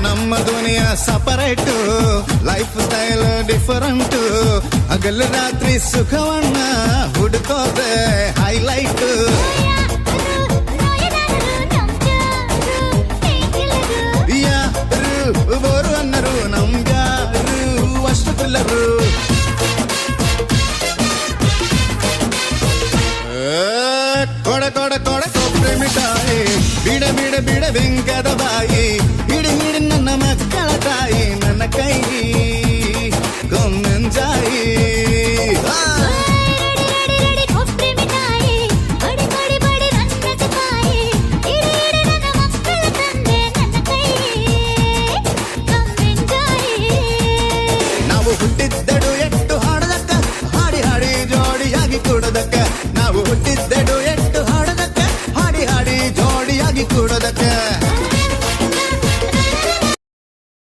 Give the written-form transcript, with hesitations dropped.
ನಮ್ಮ ದುನಿಯಾ separate, life style different. ಹಗಲು ರಾತ್ರಿ ಸುಖವನ್ನ ಹುಡುಕೋದೆ ಹೈಲೈಟ್. ಯಾರು ಬೋರು ಅನ್ನರು ನಮ್ಗ್ಯಾರು ಅಷ್ಟು ಪಿಲ್ಲರು. ಕೊಡ ಕೊಡ ಕೊಡ ಕೊಬ್ಬರಿ ಮಿಠಾಯಿ, ಬಿಡ ಬಿಡ ಬಿಡ ಬೆಂಕದ ಬಾಯಿ.